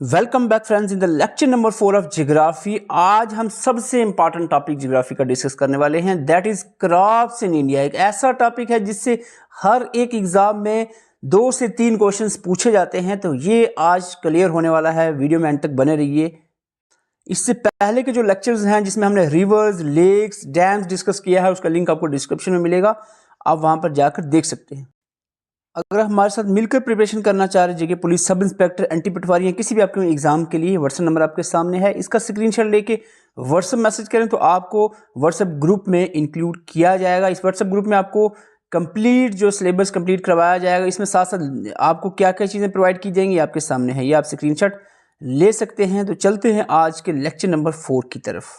Welcome back friends in the lecture number 4 of geography. आज हम सबसे इंपॉर्टेंट टॉपिक जियोग्राफी का डिस्कस करने वाले हैं, that is crops in India. एक ऐसा टॉपिक है जिससे हर एक एग्जाम में 2 से 3 क्वेश्चंस पूछे जाते हैं, तो ये आज क्लियर होने वाला है। वीडियो में एंड तक बने रहिए। इससे पहले के जो लेक्चर्स हैं जिसमें हमने रिवर्स, लेक्स, डैम्स डिस्कस किया है, उसका लिंक आपको डिस्क्रिप्शन में मिलेगा, आप वहां पर जाकर देख सकते हैं। अगर हमारे साथ मिलकर प्रिपरेशन करना चाह रहे हैं, पुलिस सब इंस्पेक्टर, एंटी पटवारी या किसी भी आपके एग्जाम के लिए, व्हाट्सएप नंबर आपके सामने है, इसका स्क्रीनशॉट लेके व्हाट्सएप मैसेज करें तो आपको व्हाट्सएप ग्रुप में इंक्लूड किया जाएगा। इस व्हाट्सएप ग्रुप में आपको कंप्लीट जो सिलेबस कंप्लीट करवाया जाएगा, इसमें साथ साथ आपको क्या क्या चीज़ें प्रोवाइड की जाएंगी आपके सामने है, ये आप स्क्रीनशॉट ले सकते हैं। तो चलते हैं आज के लेक्चर नंबर 4 की तरफ।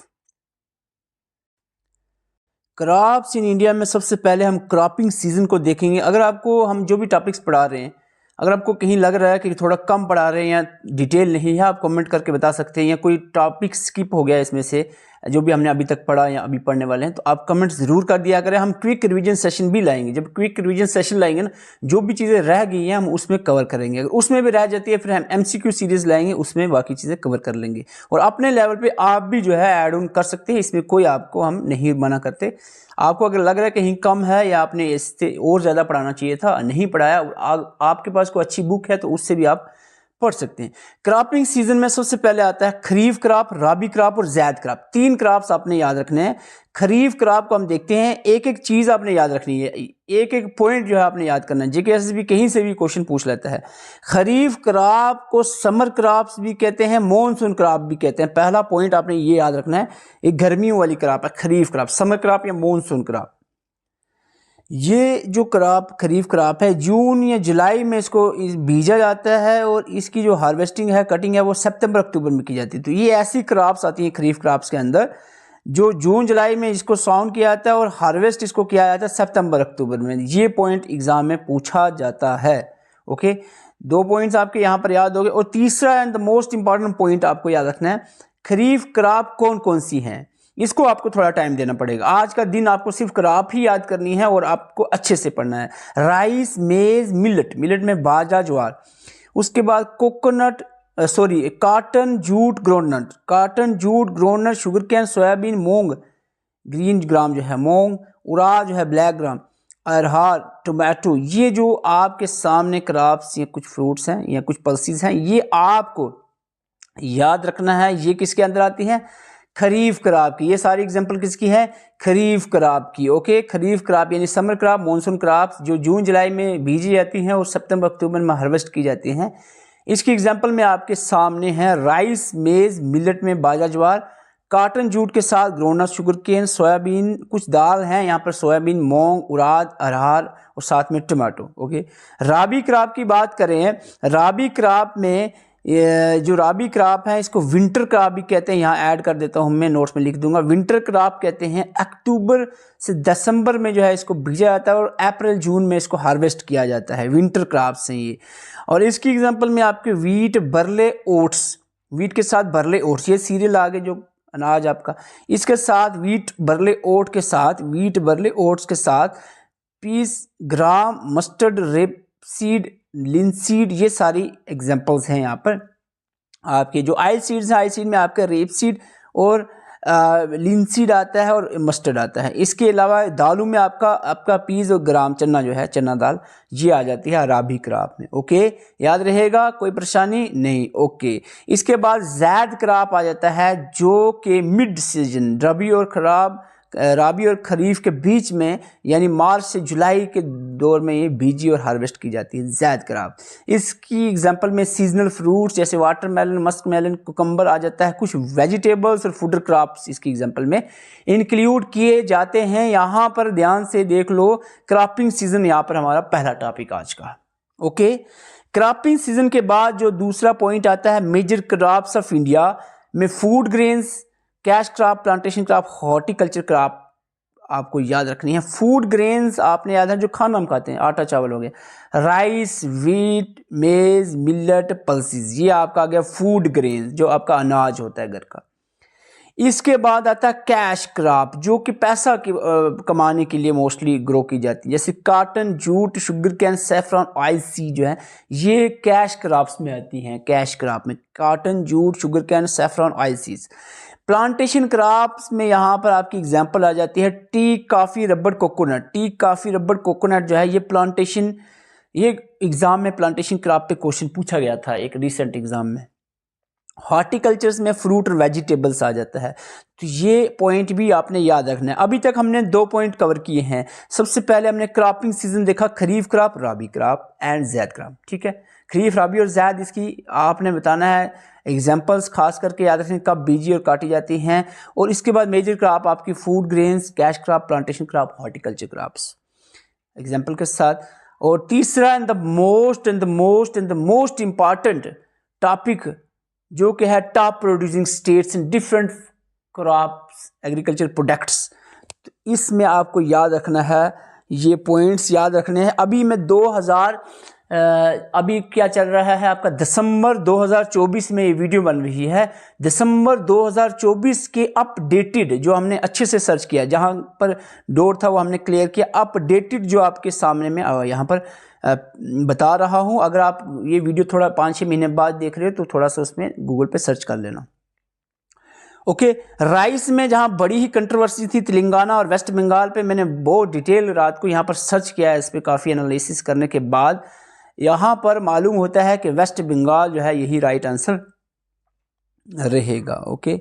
क्रॉप्स इन इंडिया में सबसे पहले हम क्रॉपिंग सीजन को देखेंगे। अगर आपको हम जो भी टॉपिक्स पढ़ा रहे हैं, अगर आपको कहीं लग रहा है कि थोड़ा कम पढ़ा रहे हैं या डिटेल नहीं है, आप कमेंट करके बता सकते हैं, या कोई टॉपिक स्किप हो गया इसमें से जो भी हमने अभी तक पढ़ा या अभी पढ़ने वाले हैं, तो आप कमेंट ज़रूर कर दिया करें। हम क्विक रिवीजन सेशन भी लाएंगे। जब क्विक रिवीजन सेशन लाएंगे ना, जो भी चीज़ें रह गई हैं हम उसमें कवर करेंगे। अगर उसमें भी रह जाती है फिर हम MCQ सीरीज़ लाएंगे, उसमें बाकी चीज़ें कवर कर लेंगे। और अपने लेवल पे आप भी जो है ऐड ऑन कर सकते हैं, इसमें कोई आपको हम नहीं मना करते। आपको अगर लग रहा है कहीं कम है या आपने इससे और ज़्यादा पढ़ाना चाहिए था, नहीं पढ़ाया, आपके पास कोई अच्छी बुक है तो उससे भी आप पढ़ सकते हैं। क्रॉपिंग सीजन में सबसे पहले आता है खरीफ क्रॉप, राबी क्रॉप और ज़ैद क्रॉप। 3 क्रॉप्स आपने याद रखने हैं। खरीफ क्रॉप को हम देखते हैं, एक एक चीज़ आपने याद रखनी है, एक एक पॉइंट जो है आपने याद करना है। जीके भी कहीं से भी क्वेश्चन पूछ लेता है। खरीफ क्रॉप को समर क्रॉप्स भी कहते हैं, मॉनसून क्रॉप भी कहते हैं। पहला पॉइंट आपने ये याद रखना है, एक गर्मियों वाली क्रॉप है खरीफ क्रॉप, समर क्रॉप या मॉनसून क्रॉप। ये जो क्रॉप खरीफ क्रॉप है, जून या जुलाई में इसको बीजा जाता है और इसकी जो हार्वेस्टिंग है, कटिंग है, वो सितंबर अक्टूबर में की जाती है। तो ये ऐसी क्रॉप्स आती हैं खरीफ क्रॉप्स के अंदर जो जून जुलाई में इसको साउंड किया जाता है और हार्वेस्ट इसको किया जाता है सितंबर अक्टूबर में। ये पॉइंट एग्जाम में पूछा जाता है। ओके, 2 पॉइंट्स आपके यहाँ पर याद हो गए। और तीसरा and the most important point आपको याद रखना है, खरीफ क्रॉप कौन कौन सी हैं, इसको आपको थोड़ा टाइम देना पड़ेगा। आज का दिन आपको सिर्फ क्रॉप ही याद करनी है और आपको अच्छे से पढ़ना है। राइस, मेज, मिलेट, मिलेट में बाजरा, ज्वार। उसके बाद coconut, cotton, jute, groundnut, cotton, jute, groundnut, sugar cane, soybean, moong, green gram जो है मूंग, उड़द जो है ब्लैक ग्राम, अरहर, टोमेटो। ये जो आपके सामने क्रॉप्स या कुछ फ्रूट्स हैं या कुछ पल्सीज हैं, ये आपको याद रखना है। ये किसके अंदर आती हैं? खरीफ क्रॉप की। ये सारी एग्जांपल किसकी है? खरीफ क्रॉप की। ओके, खरीफ क्रॉप यानी समर क्रॉप, मॉनसून क्रॉप जो जून जुलाई में बीजी जाती हैं और सितंबर अक्टूबर में हार्वेस्ट की जाती हैं। इसकी एग्जांपल में आपके सामने है राइस, मेज, मिलेट में बाजरा, ज्वार, कॉटन, जूट के साथ ग्राउंडनट, शुगर केन, सोयाबीन, कुछ दाल हैं यहाँ पर, सोयाबीन, मूंग, उड़द, अरहर और साथ में टमाटो। ओके, राबी क्रॉप की बात करें, राबी क्रॉप में ये जो राबी क्रॉप है इसको विंटर क्रॉप भी कहते हैं। यहाँ ऐड कर देता हूँ, मैं नोट्स में लिख दूंगा। विंटर क्रॉप कहते हैं, अक्टूबर से दिसंबर में जो है इसको बीजा जाता है और अप्रैल जून में इसको हार्वेस्ट किया जाता है। विंटर क्रॉप से ये। और इसकी एग्जांपल में आपके वीट, बरले, ओट्स, वीट के साथ बरले, ओट्स, ये सीरियल आगे जो अनाज आपका, इसके साथ वीट, बरले, ओट के साथ, वीट, बरले, ओट्स के साथ पीस, ग्राम, मस्टर्ड, रेप सीड, लिनसीड, ये सारी एग्जांपल्स हैं यहाँ पर आपके। जो आई सीड्स हैं, आई सीड में आपका रेप सीड और लिनसीड आता है और मस्टर्ड आता है। इसके अलावा दालों में आपका पीस और ग्राम, चना जो है, चना दाल, ये आ जाती है राबी क्रॉप में। ओके, याद रहेगा, कोई परेशानी नहीं। ओके, इसके बाद ज़ैद क्रॉप आ जाता है जो कि मिड सीजन, राबी और खरीफ के बीच में, यानी मार्च से जुलाई के दौर में ये बीजी और हार्वेस्ट की जाती है, ज़ैद क्रॉप। इसकी एग्जांपल में सीजनल फ्रूट्स जैसे वाटरमेलन, मस्क मेलन, कुकम्बर आ जाता है। कुछ वेजिटेबल्स और फूडर क्रॉप्स इसकी एग्जांपल में इंक्लूड किए जाते हैं। यहाँ पर ध्यान से देख लो, क्रॉपिंग सीजन यहाँ पर हमारा पहला टॉपिक आज का। ओके, क्रॉपिंग सीजन के बाद जो दूसरा पॉइंट आता है, मेजर क्रॉप्स ऑफ इंडिया में food grains, cash crop, plantation crop, horticulture crop आपको याद रखनी है। फूड ग्रेन्स आपने याद है जो खाना हम खाते हैं, आटा चावल हो गया, राइस, व्हीट, मेज, मिलेट, पल्सीज, ये आपका आ गया फूड ग्रेन्स, जो आपका अनाज होता है घर का। इसके बाद आता है कैश क्रॉप, जो कि पैसा कमाने के लिए मोस्टली ग्रो की जाती है, जैसे cotton, jute, sugar cane, saffron, oil seed जो है ये कैश क्रॉप्स में आती हैं। कैश क्रॉप में cotton, jute, sugar cane, saffron, oil seeds. Plantation crops में यहाँ पर आपकी एग्जांपल आ जाती है T, coffee, rubber, coconut. T, coffee, rubber, coconut जो है ये प्लांटेशन, ये एग्ज़ाम में प्लांटेशन क्रॉप पे क्वेश्चन पूछा गया था एक रिसेंट एग्ज़ाम में। हॉर्टिकल्चर्स में फ्रूट और वेजिटेबल्स आ जाता है, तो ये पॉइंट भी आपने याद रखना है। अभी तक हमने 2 पॉइंट कवर किए हैं। सबसे पहले हमने क्रॉपिंग सीजन देखा, kharif crop, rabi crop and zaid crop, ठीक है। खरीफ, राबी और ज़ैद इसकी आपने बताना है, एग्जाम्पल्स खास करके याद रखें कब बीजी और काटी जाती हैं। और इसके बाद मेजर क्रॉप आपकी food grains, cash crop, plantation crop, horticulture crops example के साथ। और तीसरा and the most important topic जो कि है top producing states in different crops agriculture products, तो इसमें आपको याद रखना है, ये पॉइंट्स याद रखने हैं। अभी मैं अभी क्या चल रहा है आपका दिसंबर 2024 में ये वीडियो बन रही है। दिसंबर 2024 के अपडेटेड जो हमने अच्छे से सर्च किया, जहाँ पर डोट था वो हमने क्लियर किया, अपडेटेड जो आपके सामने में यहाँ पर बता रहा हूँ। अगर आप ये वीडियो थोड़ा 5-6 महीने बाद देख रहे हो तो थोड़ा सा उसमें गूगल पे सर्च कर लेना। ओके, राइस में जहाँ बड़ी ही कंट्रोवर्सी थी तेलंगाना और वेस्ट बंगाल पे, मैंने बहुत डिटेल रात को यहाँ पर सर्च किया है, इस पर काफ़ी एनालिसिस करने के बाद यहाँ पर मालूम होता है कि वेस्ट बंगाल जो है यही राइट आंसर रहेगा। ओके,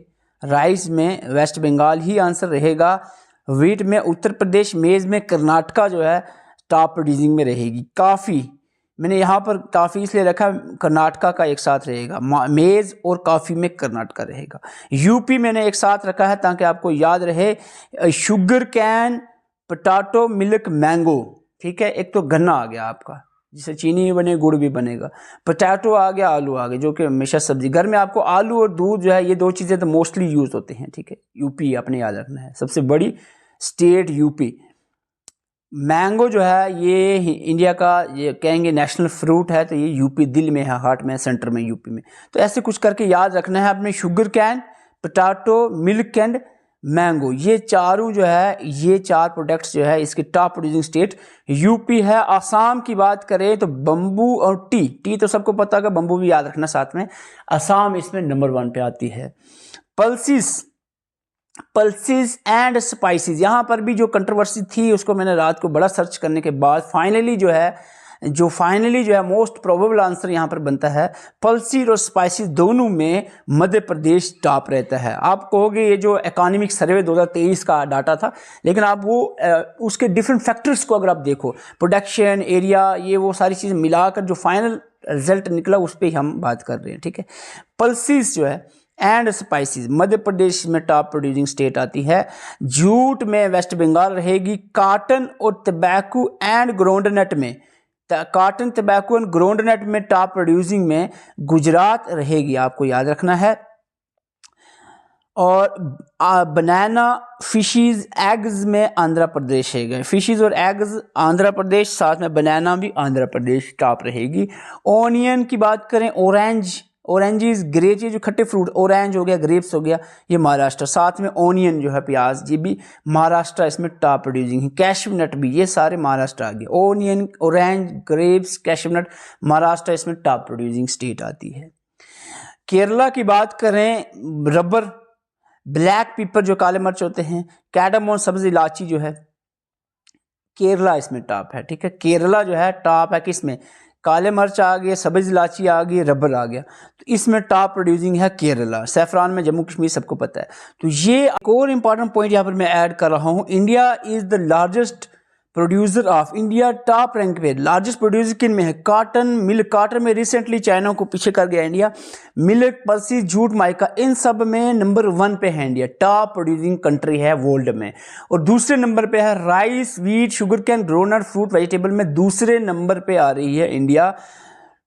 राइस में वेस्ट बंगाल ही आंसर रहेगा। वीट में उत्तर प्रदेश, मेज़ में कर्नाटका जो है टॉप प्रोड्यूसिंग में रहेगी। कॉफ़ी मैंने यहाँ पर कॉफ़ी इसलिए रखा, कर्नाटका का एक साथ रहेगा, मेज़ और कॉफ़ी में कर्नाटका रहेगा। यूपी मैंने एक साथ रखा है ताकि आपको याद रहे, sugar cane, potato, milk, mango, ठीक है। एक तो गन्ना आ गया आपका, जिससे चीनी भी बने, गुड़ भी बनेगा। पोटैटो आ गया, आलू आ गया, जो कि हमेशा सब्जी, घर में आपको आलू और दूध जो है ये 2 चीज़ें तो मोस्टली यूज़ होते हैं, ठीक है। यूपी आपने याद रखना है, सबसे बड़ी स्टेट यूपी। मैंगो जो है ये इंडिया का, ये कहेंगे नेशनल फ्रूट है, तो ये यूपी दिल में है, हार्ट में, सेंटर में, यूपी में। तो ऐसे कुछ करके याद रखना है आपने। Sugar cane, potato, milk and mango, ये चारों जो है, ये 4 प्रोडक्ट्स जो है इसके टॉप प्रोड्यूसिंग स्टेट यूपी है। आसाम की बात करें तो बम्बू और टी तो सबको पता है, बम्बू भी याद रखना साथ में। आसाम इसमें नंबर 1 पे आती है। पल्सिस एंड स्पाइसेस, यहाँ पर भी जो कंट्रोवर्सी थी उसको मैंने रात को बड़ा सर्च करने के बाद फाइनली जो है मोस्ट प्रोबेबल आंसर यहाँ पर बनता है पल्सिस और स्पाइसेस, दोनों में मध्य प्रदेश टॉप रहता है। आप कहोगे ये जो इकोनॉमिक सर्वे 2023 का डाटा था, लेकिन आप वो उसके डिफरेंट फैक्टर्स को अगर आप देखो, प्रोडक्शन, एरिया, ये वो सारी चीज़ें मिलाकर जो फाइनल रिजल्ट निकला उस पर हम बात कर रहे हैं, ठीक है। पल्सिस जो है एंड स्पाइसेस मध्य प्रदेश में टॉप प्रोड्यूसिंग स्टेट आती है। जूट में वेस्ट बंगाल रहेगी। कॉटन और टबैको एंड ग्राउंडनट में, कॉटन, टबैको एंड ग्राउंडनट में टॉप प्रोड्यूसिंग में गुजरात रहेगी, आपको याद रखना है। और बनाना, फिशेस, एग्स में आंध्र प्रदेश है। फिशेस और एग्स आंध्र प्रदेश, साथ में बनाना भी आंध्र प्रदेश टॉप रहेगी। ऑनियन की बात करें, ऑरेंजेस, ग्रेप्स, ये जो खट्टे फ्रूट, ऑरेंज हो गया, ग्रेप्स हो गया, ये महाराष्ट्र। साथ में ऑनियन जो है, प्याज, ये भी महाराष्ट्र इसमें टॉप प्रोड्यूसिंग है। कैशू नट भी, ये सारे महाराष्ट्र आ गए। ऑनियन, ऑरेंज, ग्रेप्स, कैशू नट, महाराष्ट्र इसमें टॉप प्रोड्यूसिंग स्टेट आती है। केरला की बात करें, रबर, ब्लैक पेपर जो काले मिर्च होते हैं, कैडमोन, सब्ज इलायची जो है, केरला इसमें टॉप है, ठीक है। केरला जो है टॉप है किसमें, काले मिर्च आ गए, सब्ज इलायची आ गई, रबर आ गया, तो इसमें टॉप प्रोड्यूसिंग है केरला। सैफरान में जम्मू कश्मीर सबको पता है। तो ये एक और इम्पॉर्टेंट पॉइंट यहाँ पर मैं ऐड कर रहा हूँ, India is the largest producer of, India top rank पे लार्जेस्ट प्रोड्यूसर किन में है, कॉटन, मिल्क। कॉटन में रिसेंटली चाइना को पीछे कर गया India. Milk, pulses, jute, mica, इन सब में नंबर 1 पे है इंडिया, टॉप प्रोड्यूसिंग कंट्री है वर्ल्ड में। और दूसरे नंबर पे है rice, wheat, sugar cane, groundnut, fruit, vegetable में दूसरे नंबर पे आ रही है इंडिया।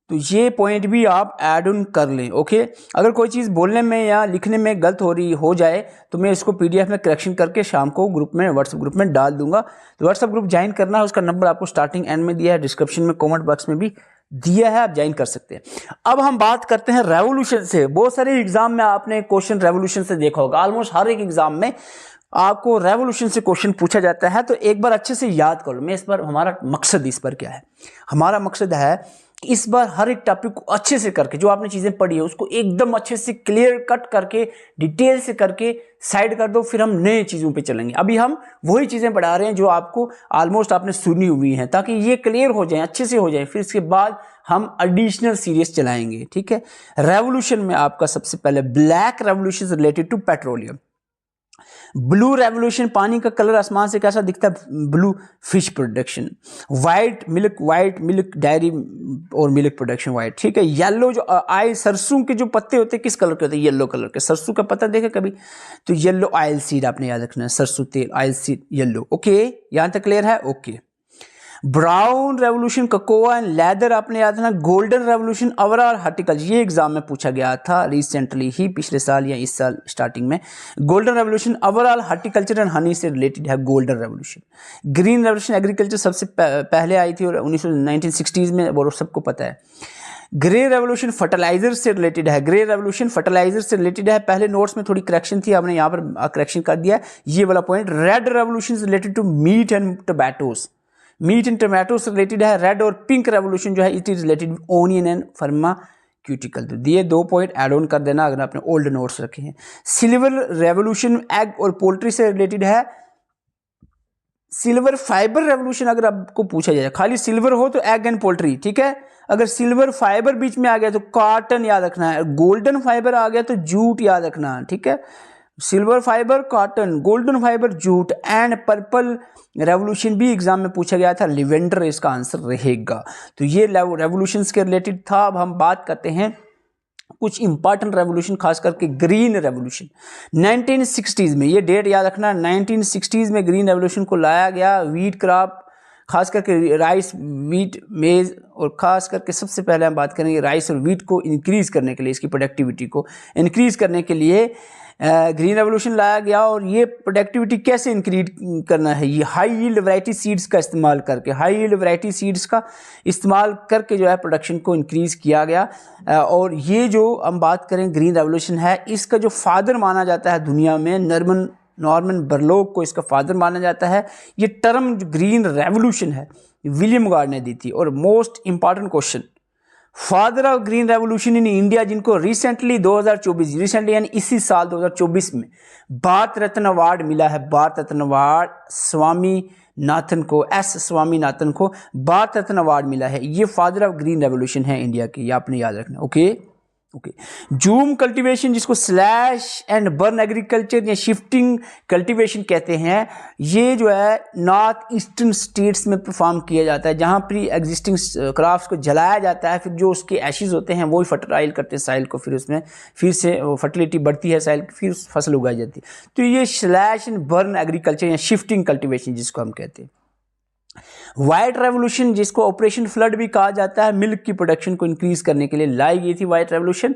तो ये पॉइंट भी आप ऐड ऑन कर लें। ओके, अगर कोई चीज़ बोलने में या लिखने में गलत हो जाए तो मैं इसको PDF में करेक्शन करके शाम को ग्रुप में, व्हाट्सएप ग्रुप में डाल दूंगा। तो व्हाट्सएप ग्रुप ज्वाइन करना है, उसका नंबर आपको स्टार्टिंग एंड में दिया है, डिस्क्रिप्शन में, कमेंट बॉक्स में भी दिया है, आप ज्वाइन कर सकते हैं। अब हम बात करते हैं रेवोल्यूशन से। बहुत सारे एग्जाम में आपने क्वेश्चन रेवोल्यूशन से देखा होगा, ऑलमोस्ट हर एक एग्जाम में आपको रेवोल्यूशन से क्वेश्चन पूछा जाता है। तो एक बार अच्छे से याद करो, मैं इस बार हमारा मकसद इस पर क्या है, हमारा मकसद है कि इस बार हर एक टॉपिक को अच्छे से करके, जो आपने चीज़ें पढ़ी है उसको एकदम अच्छे से क्लियर कट करके डिटेल से करके साइड कर दो, फिर हम नए चीज़ों पे चलेंगे। अभी हम वही चीज़ें पढ़ा रहे हैं जो आपको ऑलमोस्ट आपने सुनी हुई हैं, ताकि ये क्लियर हो जाए, अच्छे से हो जाए, फिर इसके बाद हम एडिशनल सीरीज चलाएंगे। ठीक है, रेवोल्यूशन में आपका सबसे पहले black revolution related to petroleum. Blue revolution, पानी का कलर आसमान से कैसा दिखता है, blue, fish production. White milk dairy और मिल्क प्रोडक्शन वाइट। ठीक है, येलो जो आई सरसों के जो पत्ते होते हैं किस कलर के होते हैं, येलो कलर के। सरसों का पत्ता देखे कभी, तो येलो ऑयल सीड आपने याद रखना है, सरसों तेल ऑयल सीड येलो। ओके, यहां तक क्लियर है। Okay, brown revolution cocoa and leather आपने याद रखना। गोल्डन रेवोल्यूशन ओवरऑल हॉर्टिकल्चर, ये एग्जाम में पूछा गया था रिसेंटली ही, पिछले साल या इस साल स्टार्टिंग में। Golden revolution overall horticulture and honey से रिलेटेड है golden revolution. Green revolution agriculture सबसे पहले आई थी और 1960s में, वो सबको पता है। ग्रे रेवोल्यूशन फर्टिलाइजर से रिलेटेड है, ग्रे रेवोल्यूशन फर्टिलाइजर से रिलेटेड है। पहले नोट्स में थोड़ी करेक्शन थी, आपने यहाँ पर करेक्शन कर दिया ये वाला point. Red revolution related to meat and tomatoes, meat and tomato से रिलेटेड है। रेड और पिंक रेवोल्यूशन जो है it is related onion and pharmaceutical. तो ये 2 पॉइंट ऐड ऑन कर देना अगर आपने ओल्ड नोट्स रखे हैं। सिल्वर रेवोल्यूशन एग और पोल्ट्री से रिलेटेड है। सिल्वर फाइबर रेवोल्यूशन अगर आपको पूछा जाए, खाली सिल्वर हो तो एग एंड पोल्ट्री, ठीक है। अगर सिल्वर फाइबर बीच में आ गया तो कॉटन याद रखना है, गोल्डन फाइबर आ गया तो जूट याद रखना है, ठीक है। Silver fibre cotton, golden fibre jute and purple revolution भी एग्जाम में पूछा गया था, लिवेंडर इसका आंसर रहेगा। तो ये रेवोल्यूशंस के रिलेटेड था। अब हम बात करते हैं कुछ इंपॉर्टेंट रेवोल्यूशन, खास करके ग्रीन रेवोल्यूशन 1960s में। ये डेट याद रखना, 1960s में ग्रीन रेवोल्यूशन को लाया गया। वीट क्रॉप, खास करके राइस, वीट, मेज और खास करके सबसे पहले हम बात करेंगे राइस और वीट को इंक्रीज करने के लिए, इसकी प्रोडक्टिविटी को इंक्रीज करने के लिए ग्रीन रेवोल्यूशन लाया गया। और ये प्रोडक्टिविटी कैसे इंक्रीज करना है, ये हाई यील्ड वैरायटी सीड्स का इस्तेमाल करके, हाई यील्ड वैरायटी सीड्स का इस्तेमाल करके जो है प्रोडक्शन को इंक्रीज किया गया। और ये जो हम बात करें ग्रीन रेवोल्यूशन है, इसका जो फादर माना जाता है दुनिया में, नॉर्मन बरलोग को इसका फादर माना जाता है। ये टर्म जो ग्रीन रेवोल्यूशन है विलियम गार्ड ने दी थी। और most important question, father of green revolution in India, जिनको रिसेंटली 2024, रिसेंटली यानी इसी साल 2024 में भारत रत्न अवार्ड मिला है। भारत रत्न अवार्ड स्वामीनाथन को, एस स्वामीनाथन को भारत रत्न अवार्ड मिला है। ये फादर ऑफ ग्रीन रेवोल्यूशन है इंडिया के, ये आपने याद रखना। ओके। जूम कल्टीवेशन, जिसको स्लैश एंड बर्न एग्रीकल्चर या शिफ्टिंग कल्टीवेशन कहते हैं, ये जो है नॉर्थ ईस्टर्न स्टेट्स में परफॉर्म किया जाता है, जहाँ प्री एग्जिस्टिंग क्रॉप्स को जलाया जाता है, फिर जो उसके एशिज होते हैं वही फर्टाइल करते हैं साइल को, फिर उसमें फिर से फर्टिलिटी बढ़ती है साइल, फिर फसल उगाई जाती है। तो ये स्लैश एंड बर्न एग्रीकल्चर या शिफ्टिंग कल्टीवेशन जिसको हम कहते हैं। व्हाइट रेवोल्यूशन, जिसको ऑपरेशन फ्लड भी कहा जाता है, मिल्क की प्रोडक्शन को इंक्रीज करने के लिए लाई गई थी white revolution.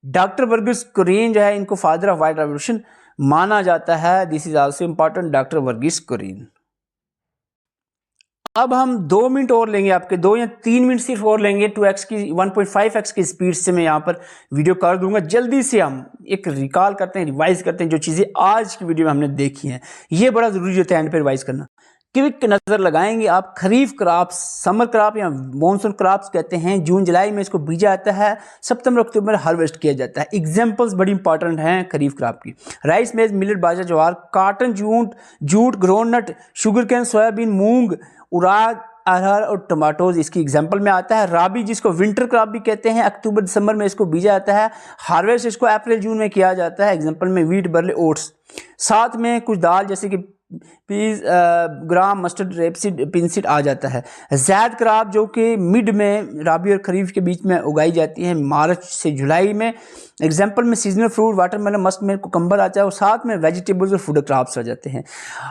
Doctor Verghese Kurien जो है, इनको फादर ऑफ व्हाइट रेवोल्यूशन माना जाता है। This is also important, doctor Verghese Kurien. अब हम 2 मिनट और लेंगे, आपके 2 या 3 मिनट सिर्फ और लेंगे। 2x की 1.5x की स्पीड से मैं यहाँ पर वीडियो कर दूंगा। जल्दी से हम एक रिकॉल करते हैं, रिवाइज करते हैं जो चीज़ें आज की वीडियो में हमने देखी हैं। ये बड़ा ज़रूरी होता है एंड पे रिवाइज करना। क्विक नज़र लगाएंगे आप, खरीफ क्रॉप्स, समर क्रॉप या मॉनसून क्रॉप्स कहते हैं, जून जुलाई में इसको बीजा जाता है, सितंबर अक्टूबर में हार्वेस्ट किया जाता है। एग्जांपल्स बड़ी इंपॉर्टेंट हैं खरीफ क्रॉप की, rice, maize, millet, bajra, jowar, cotton, jute, groundnut, sugar cane, soybean, moong, urad, arhar और टमाटोज इसकी एग्जांपल में आता है। राबी, जिसको विंटर क्रॉप भी कहते हैं, अक्टूबर दिसंबर में इसको बीजा जाता है। हार्वेस्ट इसको अप्रैल जून में किया जाता है, एग्जांपल में वीट, बरले, ओट्स। साथ में कुछ दाल जैसे कि पीस, ग्राम, मस्टर्ड, रेपसीड, पिनसीड आ जाता है। ज़ैद क्रॉप जो कि मिड में राबी और खरीफ के बीच में उगाई जाती है, मार्च से जुलाई में, एग्जांपल में seasonal fruit, watermelon, musk melon, cucumber आता है। और साथ में वेजिटेबल्स और फूड क्रॉप्स आ जाते हैं।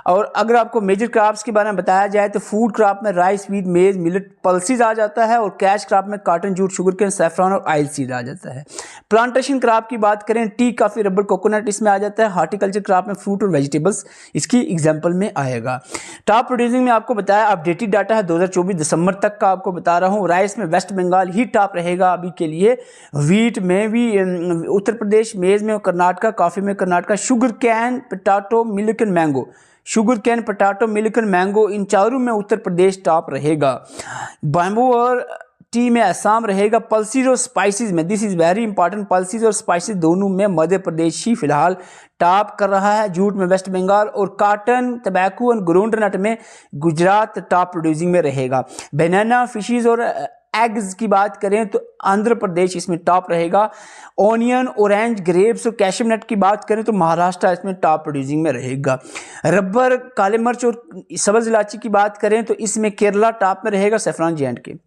और अगर आपको मेजर क्रॉप्स के बारे में बताया जाए तो फूड क्रॉप में rice, wheat, maize, millet, pulses आ जाता है। और कैश क्रॉप में cotton, jute, sugar cane, saffron और ऑयल सीड आ जाता है। प्लांटेशन क्रॉप की बात करें, टी, कॉफी, रबर, कोकोनट इसमें आ जाता है। हार्टिकल्चर क्रॉप में फ्रूट और वेजिटेबल्स इसकी एग्जाम्पल में आएगा। टॉप प्रोड्यूसिंग में आपको बताया, अपडेटेड डाटा है 2024 दिसंबर तक का आपको बता रहा हूँ। राइस में वेस्ट बंगाल ही टॉप रहेगा अभी के लिए, व्हीट में भी उत्तर प्रदेश, मेज में कर्नाटका, कॉफी में Karnataka, sugar cane, potato, milk and mango, sugar cane, potato, milk and mango इन चारों में उत्तर प्रदेश टॉप रहेगा। बैम्बू और टी में असम रहेगा। पल्सीज और स्पाइसेस में, this is very important, pulses और स्पाइसेस दोनों में मध्य प्रदेश ही फिलहाल टॉप कर रहा है। जूट में वेस्ट बंगाल और कॉटन, टबैको और ग्राउंडनट में गुजरात टॉप प्रोड्यूसिंग में रहेगा। बनाना, फिशेज और एग्स की बात करें तो आंध्र प्रदेश इसमें टॉप रहेगा। ऑनियन, ऑरेंज, ग्रेप्स और कैशू नट की बात करें तो महाराष्ट्र इसमें टॉप प्रोड्यूसिंग में रहेगा। रबर, काले मिर्च और सब्ज इलायची की बात करें तो इसमें केरला टॉप में रहेगा, saffron J&K।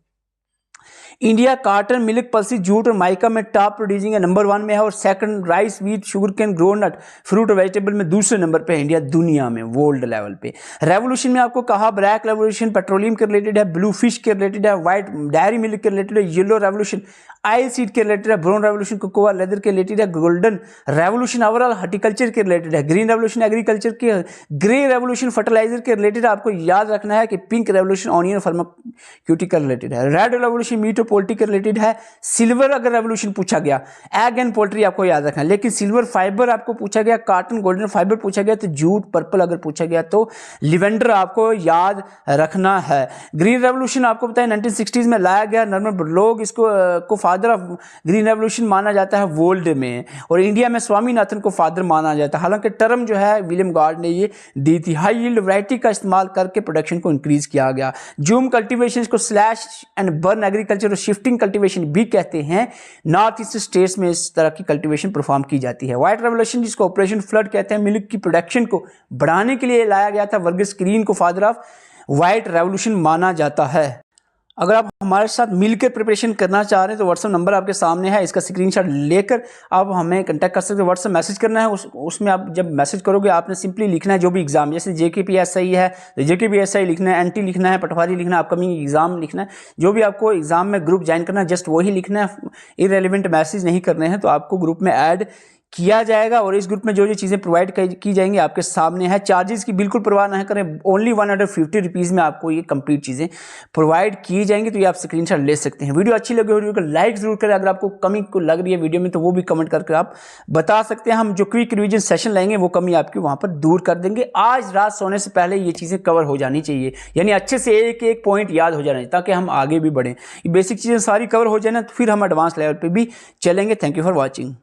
India cotton, milk, palsy, jute और माइका में टॉप प्रोड्यूसिंग है, नंबर 1 में है। और second rice, wheat, sugar can, groundnut, fruit और वेजिटेबल में दूसरे नंबर पे है इंडिया दुनिया में, वर्ल्ड लेवल पे। रेवोल्यूशन में आपको कहा, ब्लैक रेवोल्यूशन पेट्रोलियम के रिलेटेड है, ब्लू फिश के रिलेटेड है, व्हाइट डेयरी मिल्क के रिलेटेड है, येलो रेवोल्यूशन ऑयल सीड के रिलेटेड है, ब्राउन रेवोल्यूशन कोकोआ लेदर के रिलेटेड है, गोल्डन रेवोल्यूशन ओवरऑल हॉर्टिकल्चर के रिलेटेड है, ग्रीन रेवोल्यूशन एग्रीकल्चर के, ग्रे रेवोल्यूशन फर्टिलाइजर के रिलेटेड है। आपको याद रखना है कि pink revolution onion pharmaceutical related है, रेड रेवोल्यूशन मीट और पोल्ट्री के रिलेटेड है। सिल्वर अगर रेवोल्यूशन पूछा गया, एग एंड पोल्ट्री आपको याद रखना है, लेकिन सिल्वर फाइबर आपको पूछा गया, कॉटन गोल्डन फाइबर पूछा गया तो जूट पर्पल अगर पूछा गया तो लिवेंडर आपको याद रखना है। ग्रीन रेवोल्यूशन आपको बताया 1960s में लाया गया, नॉर्मन बोरलॉग इसको को फादर ऑफ ग्रीन रेवोल्यूशन माना जाता है वर्ल्ड में, और इंडिया में स्वामीनाथन को फादर माना जाता है। हालांकि टर्म जो है विलियम गार्ड ने ये दी थी। हाई यील्ड वैरायटी का इस्तेमाल करके प्रोडक्शन को इंक्रीज किया गया। जूम कल्टीवेशन को स्लैश एंड बर्न एग्रीकल्चर और शिफ्टिंग कल्टीवेशन भी कहते हैं। नॉर्थ ईस्ट स्टेट्स में इस तरह की कल्टीवेशन परफॉर्म की जाती है। व्हाइट रेवोल्यूशन जिसको ऑपरेशन फ्लड कहते हैं, मिल्क की प्रोडक्शन को बढ़ाने के लिए लाया गया था। वर्गीस ग्रीन को फादर ऑफ व्हाइट रेवोल्यूशन माना जाता है। अगर आप हमारे साथ मिलकर प्रिपरेशन करना चाह रहे हैं तो व्हाट्सएप नंबर आपके सामने है, इसका स्क्रीनशॉट लेकर आप हमें कांटेक्ट कर सकते हैं। व्हाट्सएप मैसेज करना है, उसमें आप जब मैसेज करोगे आपने सिंपली लिखना है जो भी एग्जाम, जैसे JKPSI है तो JKPSI लिखना है, NT लिखना है, पटवारी लिखना है, अपकमिंग एग्जाम लिखना है, जो भी आपको एग्जाम में ग्रुप ज्वाइन करना है जस्ट वही लिखना है। इररेलेवेंट मैसेज नहीं करने हैं तो आपको ग्रुप में ऐड किया जाएगा। और इस ग्रुप में जो जो चीज़ें प्रोवाइड की जाएंगी आपके सामने है। चार्जेस की बिल्कुल परवाह ना करें, ओनली 150 रुपीज़ में आपको ये कंप्लीट चीज़ें प्रोवाइड की जाएंगी, तो ये आप स्क्रीनशॉट ले सकते हैं। वीडियो अच्छी लगी वीडियो को लाइक जरूर करें। अगर आपको कमी को लग रही है वीडियो में तो वो भी कमेंट करके आप बता सकते हैं। हम जो क्विक रिविजन सेशन लेंगे वो कमी आपकी वहाँ पर दूर कर देंगे। आज रात सोने से पहले ये चीज़ें कवर हो जानी चाहिए, यानी अच्छे से एक एक पॉइंट याद हो जाना चाहिए ताकि हम आगे भी बढ़ें। ये बेसिक चीज़ें सारी कवर हो जाए ना तो फिर हम एडवांस लेवल पर भी चलेंगे। Thank you for watching.